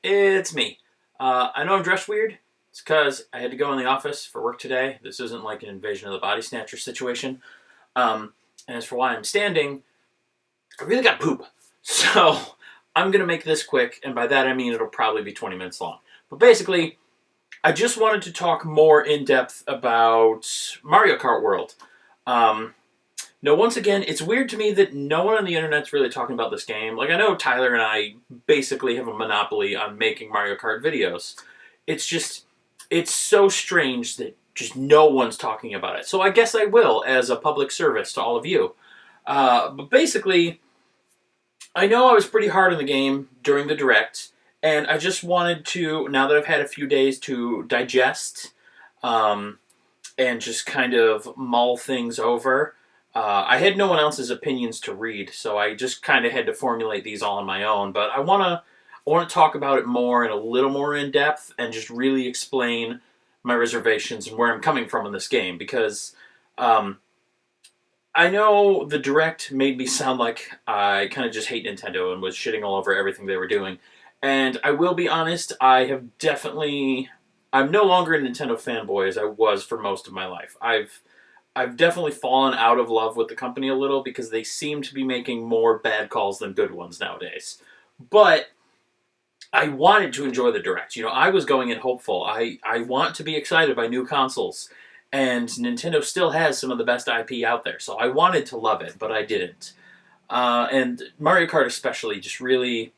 It's me. I know I'm dressed weird. It's because I had to go in the office for work today. This isn't like an invasion of the body snatcher situation. And as for why I'm standing, I really got poop. So I'm going to make this quick, and by that I mean it'll probably be 20 minutes long. But basically, I just wanted to talk more in depth about Mario Kart World. Um, now, once again, it's weird to me that no one on the internet's really talking about this game. Like, I know Tyler and I basically have a monopoly on making Mario Kart videos. It's just, it's so strange that just no one's talking about it. So I guess I will, as a public service to all of you. But basically, I know I was pretty hard on the game during the direct, and I just wanted to, now that I've had a few days to digest, um, and just kind of mull things over. I had no one else's opinions to read, so I just kind of had to formulate these all on my own. But I want to talk about it more and a little more in depth, and just really explain my reservations and where I'm coming from in this game. Because um, I know the direct made me sound like I kind of just hate Nintendo and was shitting all over everything they were doing. And I will be honest, I'm no longer a Nintendo fanboy as I was for most of my life. I've definitely fallen out of love with the company a little because they seem to be making more bad calls than good ones nowadays. But I wanted to enjoy the direct. I was going in hopeful. I want to be excited by new consoles. And Nintendo still has some of the best IP out there. So I wanted to love it, but I didn't. And Mario Kart especially just really,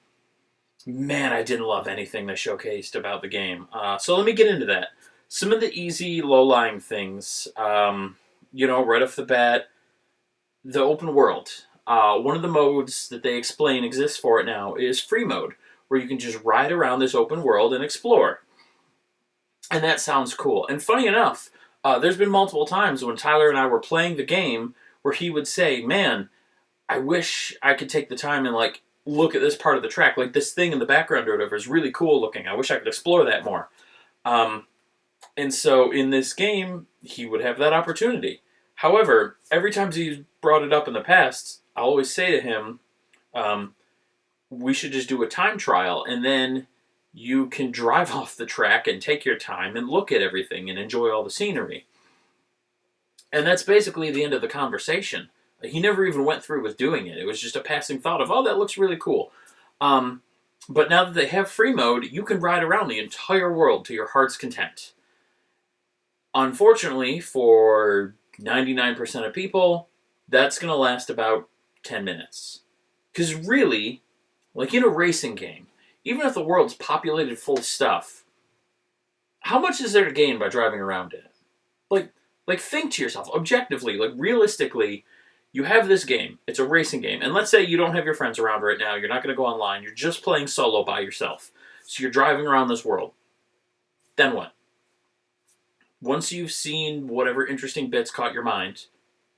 man, I didn't love anything they showcased about the game. So let me get into that. Some of the easy, low-lying things, right off the bat, the open world. One of the modes that they explain exists for it now is free mode, where you can just ride around this open world and explore. And that sounds cool. And funny enough, there's been multiple times when Tyler and I were playing the game where he would say, man, I wish I could take the time and look at this part of the track. Like this thing in the background or whatever is really cool looking. I wish I could explore that more. Um, and so in this game, he would have that opportunity. However, every time he's brought it up in the past, I'll always say to him, um, we should just do a time trial, and then you can drive off the track and take your time and look at everything and enjoy all the scenery. And that's basically the end of the conversation. He never even went through with doing it. It was just a passing thought of, oh, that looks really cool. Um, but now that they have free mode, you can ride around the entire world to your heart's content. Unfortunately, for 99% of people, that's going to last about 10 minutes. Because really, like in a racing game, even if the world's populated full of stuff, how much is there to gain by driving around in it? Like, think to yourself, objectively, realistically, you have this game. It's a racing game. And let's say you don't have your friends around right now. You're not going to go online. You're just playing solo by yourself. So you're driving around this world. Then what? Once you've seen whatever interesting bits caught your mind,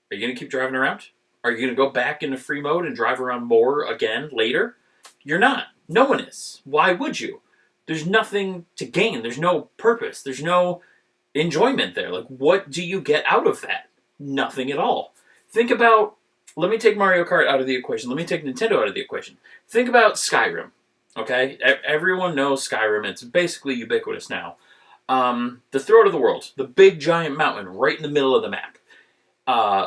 are you going to keep driving around? Are you going to go back into free mode and drive around more again later? You're not. No one is. Why would you? There's nothing to gain. There's no purpose. There's no enjoyment there. What do you get out of that? Nothing at all. Think about, let me take Mario Kart out of the equation. Let me take Nintendo out of the equation. Think about Skyrim, okay? Everyone knows Skyrim. It's basically ubiquitous now. The throat of the world, the big giant mountain right in the middle of the map.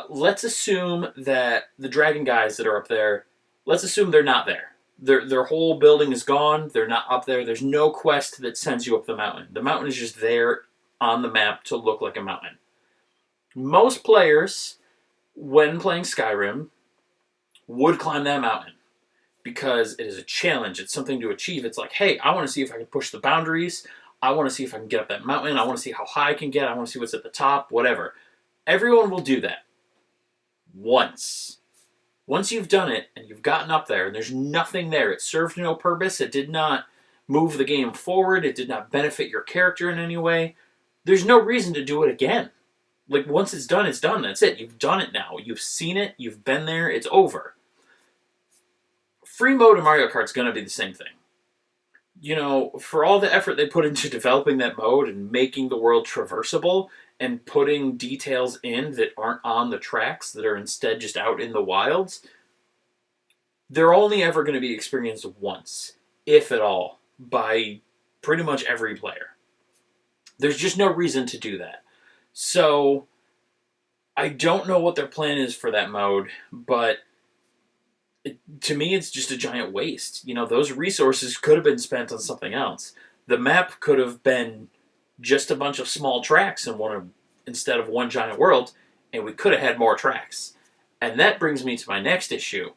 Let's assume that the dragon guys that are up there, let's assume they're not there. Their whole building is gone. They're not up there. There's no quest that sends you up the mountain. The mountain is just there on the map to look like a mountain. Most players, when playing Skyrim, would climb that mountain because it is a challenge. It's something to achieve. It's like, hey, I want to see if I can push the boundaries. I want to see if I can get up that mountain. I want to see how high I can get. I want to see what's at the top, whatever. Everyone will do that once. Once you've done it and you've gotten up there and there's nothing there, it served no purpose, it did not move the game forward, it did not benefit your character in any way, there's no reason to do it again. Once it's done, that's it. You've done it now. You've seen it, you've been there, it's over. Free mode in Mario Kart's gonna be the same thing. For all the effort they put into developing that mode and making the world traversable and putting details in that aren't on the tracks, that are instead just out in the wilds, they're only ever going to be experienced once, if at all. by pretty much every player. There's just no reason to do that. So I don't know what their plan is for that mode, but to me, it's just a giant waste. Those resources could have been spent on something else. The map could have been just a bunch of small tracks instead of one giant world, and we could have had more tracks. And that brings me to my next issue.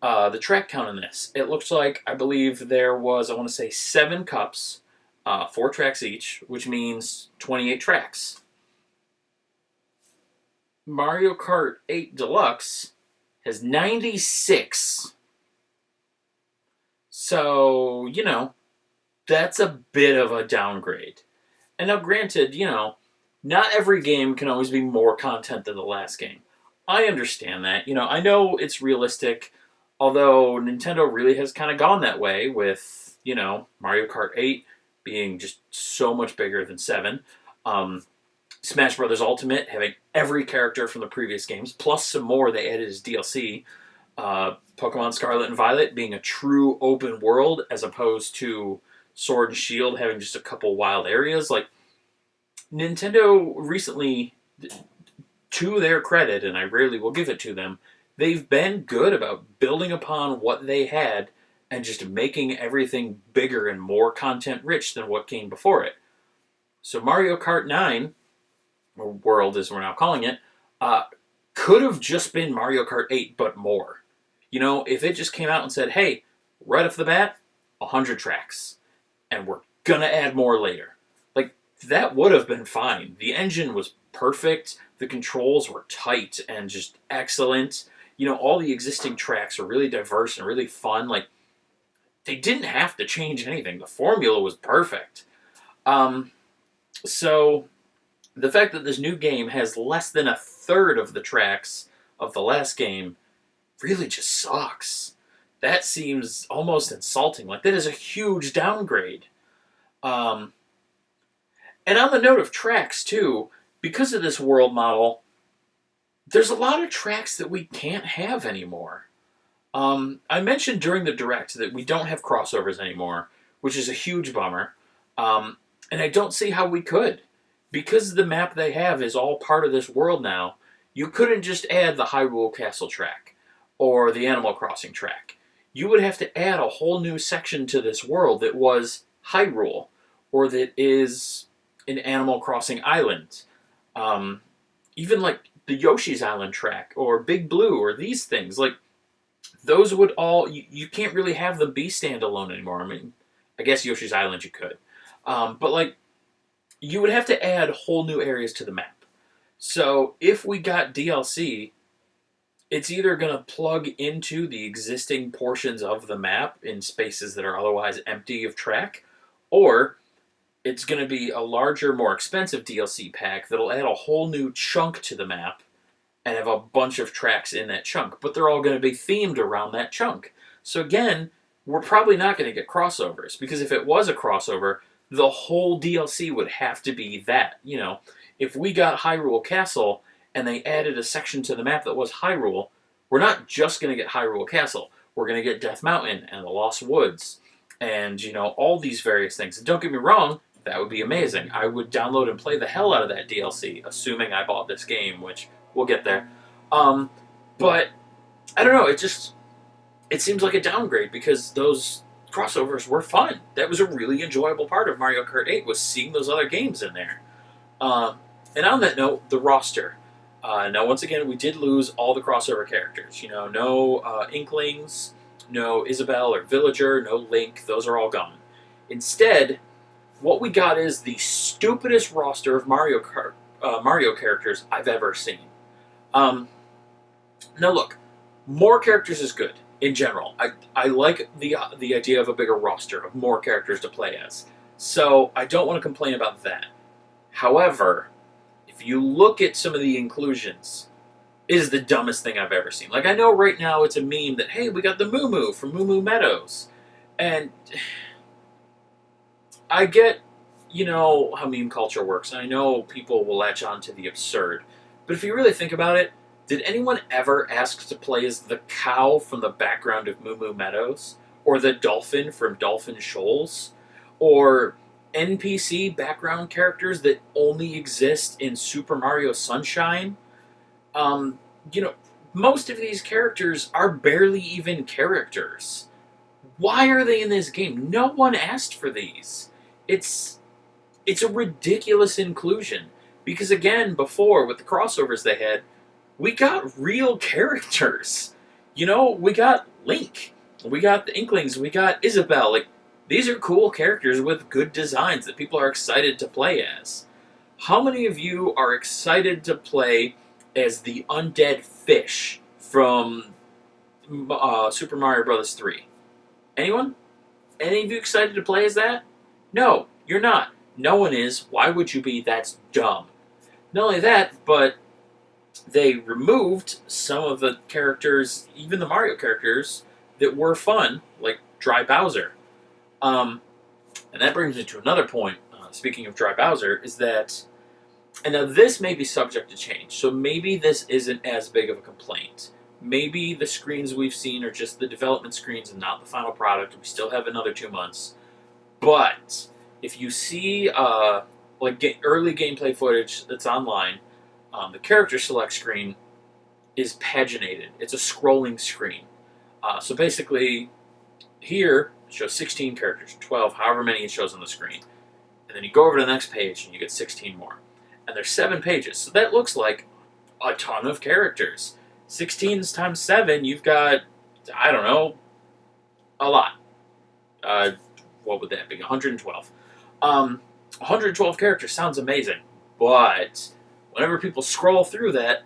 The track count in this. It looks like, I believe there was, I want to say, 7 cups, 4 tracks each, which means 28 tracks. Mario Kart 8 Deluxe has 96. So, that's a bit of a downgrade. And now, granted, not every game can always be more content than the last game. I understand that. I know it's realistic, although Nintendo really has kind of gone that way with, Mario Kart 8 being just so much bigger than 7. Smash Bros. Ultimate having every character from the previous games, plus some more they added as DLC. Pokemon Scarlet and Violet being a true open world as opposed to Sword and Shield having just a couple wild areas. Like, Nintendo recently, to their credit, and I rarely will give it to them, they've been good about building upon what they had and just making everything bigger and more content rich than what came before it. So Mario Kart 9, or World as we're now calling it, could have just been Mario Kart 8, but more. If it just came out and said, hey, right off the bat, 100 tracks, and we're gonna add more later. Like, that would have been fine. The engine was perfect, the controls were tight and just excellent. All the existing tracks are really diverse and really fun. Like, they didn't have to change anything. The formula was perfect. So the fact that this new game has less than a third of the tracks of the last game really just sucks. That seems almost insulting. Like, that is a huge downgrade. And on the note of tracks, too, because of this world model, there's a lot of tracks that we can't have anymore. I mentioned during the Direct that we don't have crossovers anymore, which is a huge bummer. And I don't see how we could. Because the map they have is all part of this world now, you couldn't just add the Hyrule Castle track or the Animal Crossing track. You would have to add a whole new section to this world that was Hyrule, or that is an Animal Crossing island. Even like the Yoshi's Island track, or Big Blue, or these things. Like, those would all... You can't really have them be standalone anymore. I mean, I guess Yoshi's Island you could. But, like, you would have to add whole new areas to the map. So, if we got DLC, it's either going to plug into the existing portions of the map in spaces that are otherwise empty of track, or it's going to be a larger, more expensive DLC pack that'll add a whole new chunk to the map and have a bunch of tracks in that chunk. But they're all going to be themed around that chunk. So again, we're probably not going to get crossovers, because if it was a crossover, the whole DLC would have to be that. If we got Hyrule Castle and they added a section to the map that was Hyrule, we're not just going to get Hyrule Castle. We're going to get Death Mountain and the Lost Woods and, all these various things. And don't get me wrong, that would be amazing. I would download and play the hell out of that DLC, assuming I bought this game, which we'll get there. But, I don't know, it seems like a downgrade, because those crossovers were fun. That was a really enjoyable part of Mario Kart 8, was seeing those other games in there. And on that note, the roster. Now, once again, we did lose all the crossover characters. No Inklings, no Isabelle or Villager, no Link. Those are all gone. Instead, what we got is the stupidest roster of Mario characters I've ever seen. Now, look, more characters is good in general. I like the idea of a bigger roster, of more characters to play as. So I don't want to complain about that. However, if you look at some of the inclusions, it is the dumbest thing I've ever seen. Like, I know right now it's a meme that, hey, we got the Moo Moo from Moo Moo Meadows. And I get, how meme culture works. And I know people will latch on to the absurd. But if you really think about it, did anyone ever ask to play as the cow from the background of Moo Moo Meadows? or the dolphin from Dolphin Shoals, or NPC background characters that only exist in Super Mario Sunshine. Um, you know, most of these characters are barely even characters. Why are they in this game? No one asked for these. It's it's a ridiculous inclusion because again, before with the crossovers they had, we got real characters. We got Link, we got the Inklings, we got Isabelle. Like these are cool characters with good designs that people are excited to play as. How many of you are excited to play as the undead fish from Super Mario Bros. 3? Anyone? Any of you excited to play as that? No, you're not. No one is. Why would you be? That's dumb. Not only that, but they removed some of the characters, even the Mario characters, that were fun, like Dry Bowser. And that brings me to another point, speaking of Dry Bowser, is that, and now this may be subject to change, so maybe this isn't as big of a complaint. Maybe the screens we've seen are just the development screens and not the final product. We still have another 2 months. But if you see early gameplay footage that's online, the character select screen is paginated. It's a scrolling screen. So basically, here it shows 16 characters, 12, however many it shows on the screen. And then you go over to the next page and you get 16 more. And there's 7 pages. So that looks like a ton of characters. 16 times 7, you've got, I don't know, a lot. What would that be? 112. 112 characters sounds amazing, but whenever people scroll through that,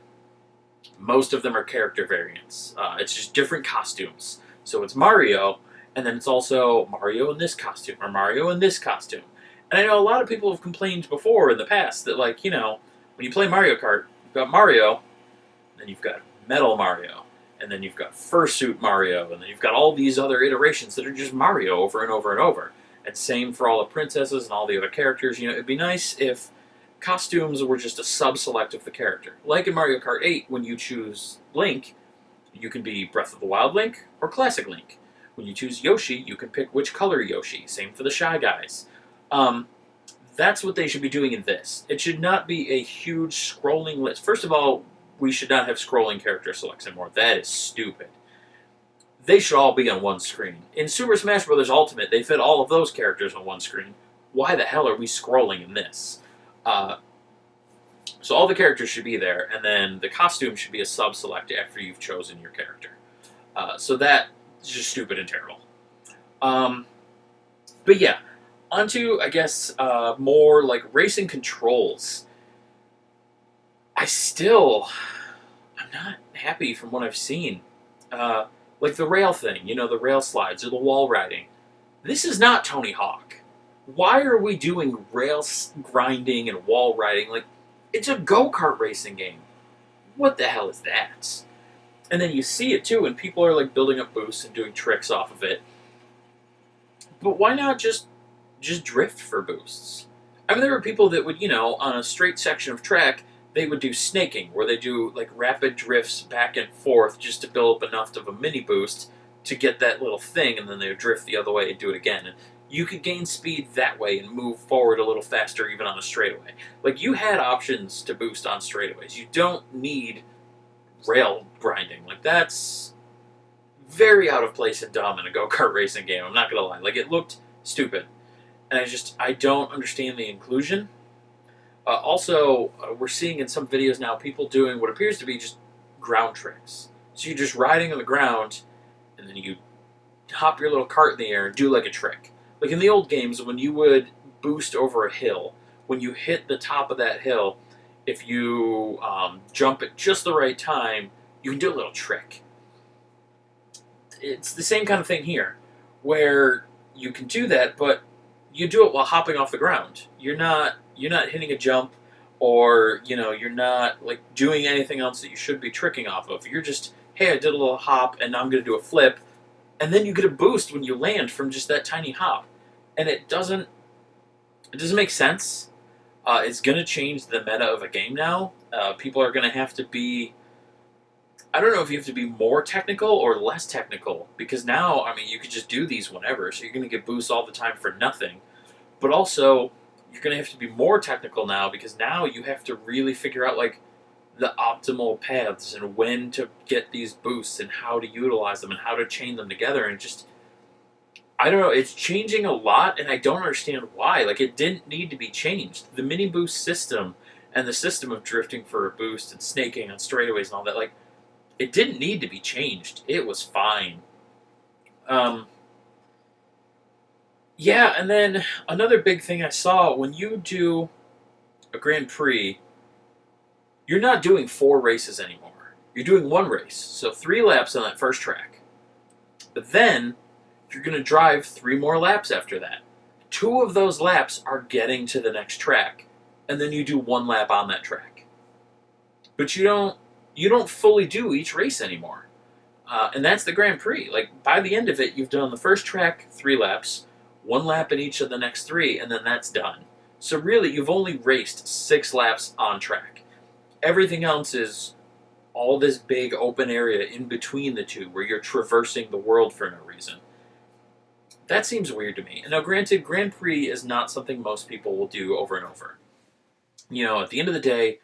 most of them are character variants. It's just different costumes. So it's Mario, and then it's also Mario in this costume, or Mario in this costume. And I know a lot of people have complained before in the past that, when you play Mario Kart, you've got Mario, then you've got Metal Mario, and then you've got Fursuit Mario, and then you've got all these other iterations that are just Mario over and over and over. And same for all the princesses and all the other characters. It'd be nice if costumes were just a sub-select of the character. Like in Mario Kart 8, when you choose Link, you can be Breath of the Wild Link or Classic Link. When you choose Yoshi, you can pick which color Yoshi. Same for the Shy Guys. That's what they should be doing in this. It should not be a huge scrolling list. First of all, we should not have scrolling character selects anymore. That is stupid. They should all be on one screen. In Super Smash Bros. Ultimate, they fit all of those characters on one screen. Why the hell are we scrolling in this? So all the characters should be there, and then the costume should be a sub-select after you've chosen your character. So that is just stupid and terrible. But yeah, onto, I guess, more like racing controls. I'm not happy from what I've seen. Like the rail thing, the rail slides or the wall riding. This is not Tony Hawk. Why are we doing rail grinding and wall riding? Like, it's a go-kart racing game. What the hell is that? And then you see it too, and people are like building up boosts and doing tricks off of it. But why not just drift for boosts? I mean, there were people that would, on a straight section of track, they would do snaking, where they do like rapid drifts back and forth just to build up enough of a mini boost to get that little thing, and then they would drift the other way and do it again. And you could gain speed that way and move forward a little faster even on a straightaway. Like, you had options to boost on straightaways. You don't need rail grinding. Like, that's very out of place and dumb in a go-kart racing game. I'm not going to lie. Like, it looked stupid. And I don't understand the inclusion. Also, we're seeing in some videos now people doing what appears to be just ground tricks. So you're just riding on the ground, and then you hop your little cart in the air and do like a trick. Like in the old games, when you would boost over a hill, when you hit the top of that hill, if you jump at just the right time, you can do a little trick. It's the same kind of thing here, where you can do that, but you do it while hopping off the ground. You're not hitting a jump, or you're not like doing anything else that you should be tricking off of. You're just, hey, I did a little hop, and now I'm going to do a flip, and then you get a boost when you land from just that tiny hop, and it doesn't make sense. It's going to change the meta of a game now. People are going to have to be I don't know if you have to be more technical or less technical, because now, I mean, you could just do these whenever, so you're going to get boosts all the time for nothing. But also, you're going to have to be more technical now, because now you have to really figure out, like, the optimal paths and when to get these boosts and how to utilize them and how to chain them together. And just, I don't know, it's changing a lot, and I don't understand why. Like, it didn't need to be changed. The mini boost system and the system of drifting for a boost and snaking on straightaways and all that, like, it didn't need to be changed. It was fine. Um, yeah, and then another big thing I saw, when you do a Grand Prix, you're not doing 4 races anymore. You're doing 1 race. So 3 laps on that first track. But then you're going to drive 3 more laps after that. 2 of those laps are getting to the next track, and then you do 1 lap on that track. But you don't fully do each race anymore. And that's the Grand Prix. Like, by the end of it, you've done the first track 3 laps, 1 lap in each of the next 3, and then that's done. So really, you've only raced 6 laps on track. Everything else is all this big open area in between the two where you're traversing the world for no reason. That seems weird to me. And now, granted, Grand Prix is not something most people will do over and over. You know, at the end of the day,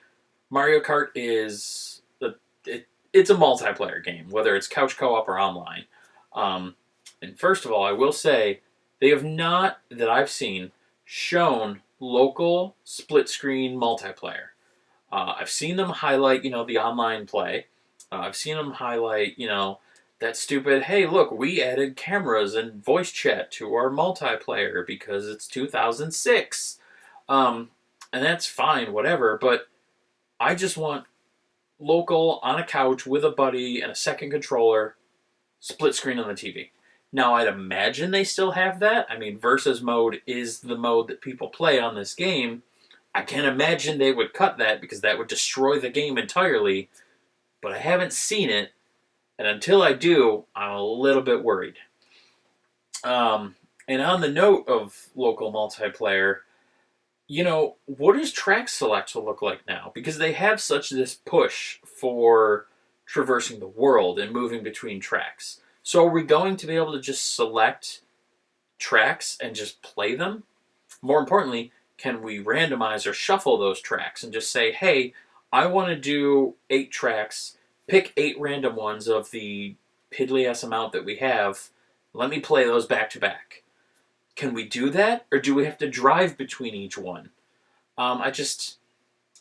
Mario Kart is it's a multiplayer game, whether it's couch co-op or online. And first of all, I will say they have not, that I've seen, shown local split screen multiplayer. I've seen them highlight, the online play. I've seen them highlight, that stupid, hey, look, we added cameras and voice chat to our multiplayer because it's 2006. And that's fine, whatever, but I just want local, on a couch with a buddy and a second controller, split screen on the TV. Now, I'd imagine they still have that. I mean, versus mode is the mode that people play on this game. I can't imagine they would cut that because that would destroy the game entirely, but I haven't seen it, and until I do, I'm a little bit worried. And on the note of local multiplayer, what does track select look like now? Because they have such this push for traversing the world and moving between tracks. So are we going to be able to just select tracks and just play them? More importantly, can we randomize or shuffle those tracks and just say, hey, I want to do 8 tracks, pick 8 random ones of the piddly-ass amount that we have, let me play those back to back. Can we do that, or do we have to drive between each one? I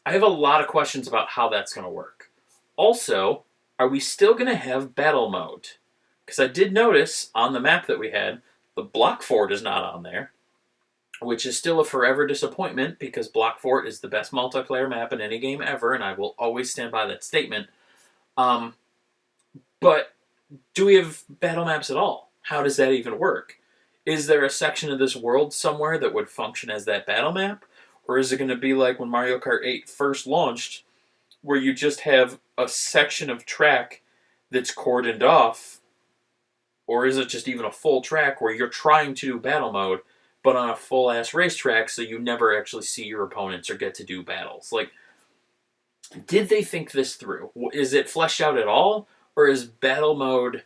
have a lot of questions about how that's going to work. Also, are we still going to have battle mode? Because I did notice on the map that we had, the Block Fort is not on there, which is still a forever disappointment because Block Fort is the best multiplayer map in any game ever, and I will always stand by that statement. But do we have battle maps at all? How does that even work? Is there a section of this world somewhere that would function as that battle map? Or is it going to be like when Mario Kart 8 first launched, where you just have a section of track that's cordoned off? Or is it just even a full track where you're trying to do battle mode, but on a full-ass racetrack so you never actually see your opponents or get to do battles? Like, did they think this through? Is it fleshed out at all? Or is battle mode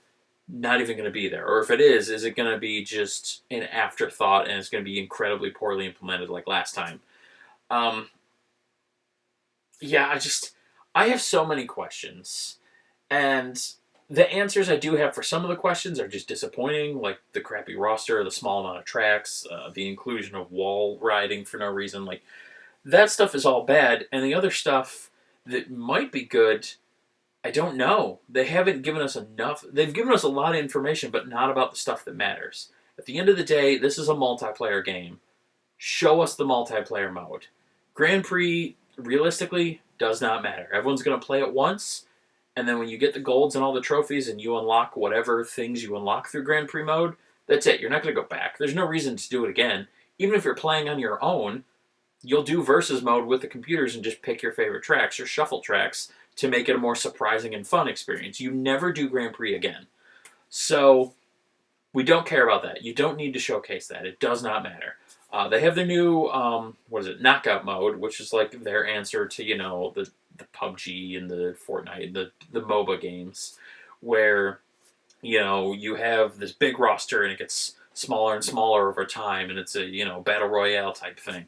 not even going to be there? Or if it is it going to be just an afterthought and it's going to be incredibly poorly implemented like last time? Yeah, I have so many questions. And the answers I do have for some of the questions are just disappointing, like the crappy roster, the small amount of tracks, the inclusion of wall riding for no reason. Like, that stuff is all bad. And the other stuff that might be good, I don't know. They haven't given us enough. They've given us a lot of information, but not about the stuff that matters. At the end of the day, this is a multiplayer game. Show us the multiplayer mode. Grand Prix, realistically, does not matter. Everyone's going to play it once, and then when you get the golds and all the trophies and you unlock whatever things you unlock through Grand Prix mode, that's it. You're not going to go back. There's no reason to do it again. Even if you're playing on your own, you'll do versus mode with the computers and just pick your favorite tracks or shuffle tracks to make it a more surprising and fun experience. You never do Grand Prix again. So we don't care about that. You don't need to showcase that. It does not matter. They have their new, knockout mode, which is like their answer to, the PUBG and the Fortnite, the MOBA games, where you have this big roster and it gets smaller and smaller over time, and it's a battle royale type thing.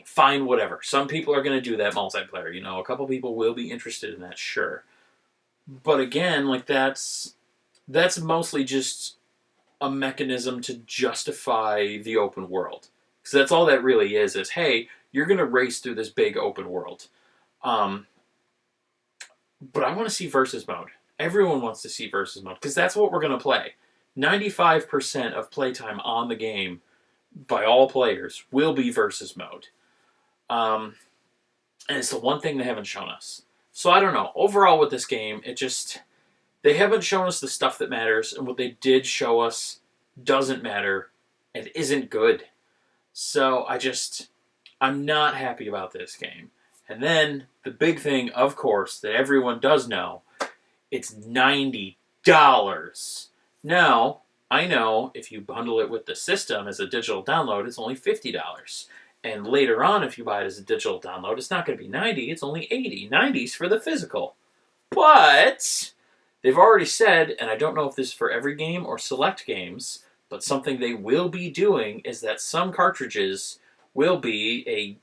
Fine, whatever. Some people are going to do that multiplayer. A couple people will be interested in that, sure. But again, like that's mostly just a mechanism to justify the open world. Because that's all that really is, hey, you're going to race through this big open world. But I want to see versus mode. Everyone wants to see versus mode, because that's what we're going to play. 95% of playtime on the game, by all players, will be versus mode. And it's the one thing they haven't shown us. So I don't know. Overall with this game, they haven't shown us the stuff that matters, and what they did show us doesn't matter and isn't good. So I'm not happy about this game. And then the big thing, of course, that everyone does know, it's $90. Now, I know if you bundle it with the system as a digital download, it's only $50. And later on, if you buy it as a digital download, it's not going to be $90, it's only $80. $90's for the physical. But they've already said, and I don't know if this is for every game or select games, but something they will be doing is that some cartridges will be a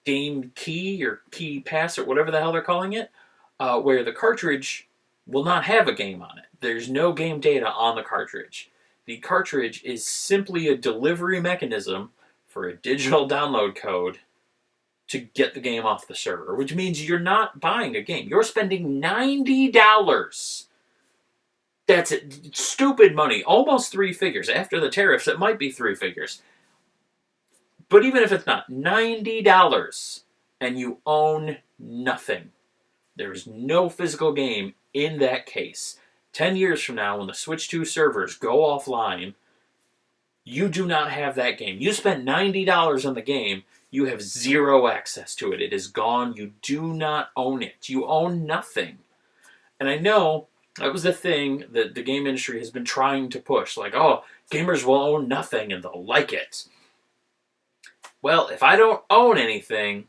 game key or key pass or whatever the hell they're calling it, where the cartridge will not have a game on it. There's no game data on the cartridge. The cartridge is simply a delivery mechanism for a digital download code to get the game off the server, which means you're not buying a game. You're spending $90. That's it. Stupid money. Almost three figures. After the tariffs, it might be three figures. But even if it's not, $90 and you own nothing. There is no physical game in that case. 10 years from now, when the Switch 2 servers go offline, you do not have that game. You spent $90 on the game, you have zero access to it. It is gone. You do not own it. You own nothing. And I know that was the thing that the game industry has been trying to push. Like, oh, gamers will own nothing and they'll like it. Well, if I don't own anything,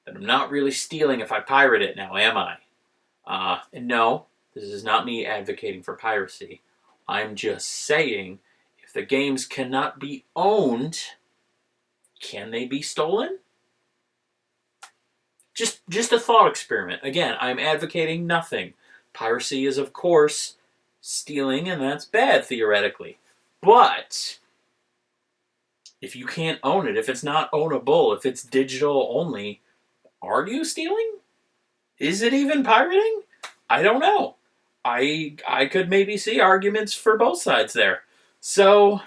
then I'm not really stealing if I pirate it now, am I? And no, this is not me advocating for piracy. I'm just saying, if the games cannot be owned, can they be stolen? Just a thought experiment. Again, I'm advocating nothing. Piracy is, of course, stealing, and that's bad, theoretically. But if you can't own it, if it's not ownable, if it's digital only, are you stealing? Is it even pirating? I don't know. I could maybe see arguments for both sides there. So,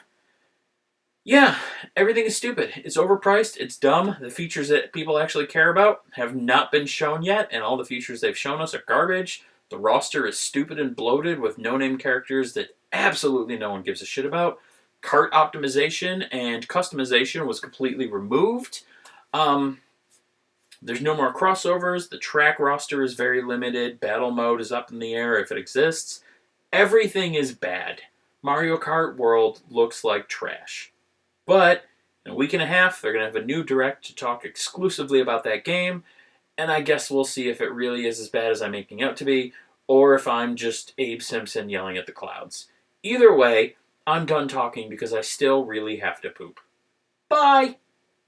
yeah, everything is stupid. It's overpriced. It's dumb. The features that people actually care about have not been shown yet, and all the features they've shown us are garbage. The roster is stupid and bloated with no-name characters that absolutely no one gives a shit about. Kart optimization and customization was completely removed. There's no more crossovers. The track roster is very limited. Battle mode is up in the air if it exists. Everything is bad. Mario Kart World looks like trash. But in a week and a half, they're going to have a new direct to talk exclusively about that game. And I guess we'll see if it really is as bad as I'm making out to be, or if I'm just Abe Simpson yelling at the clouds. Either way, I'm done talking because I still really have to poop. Bye!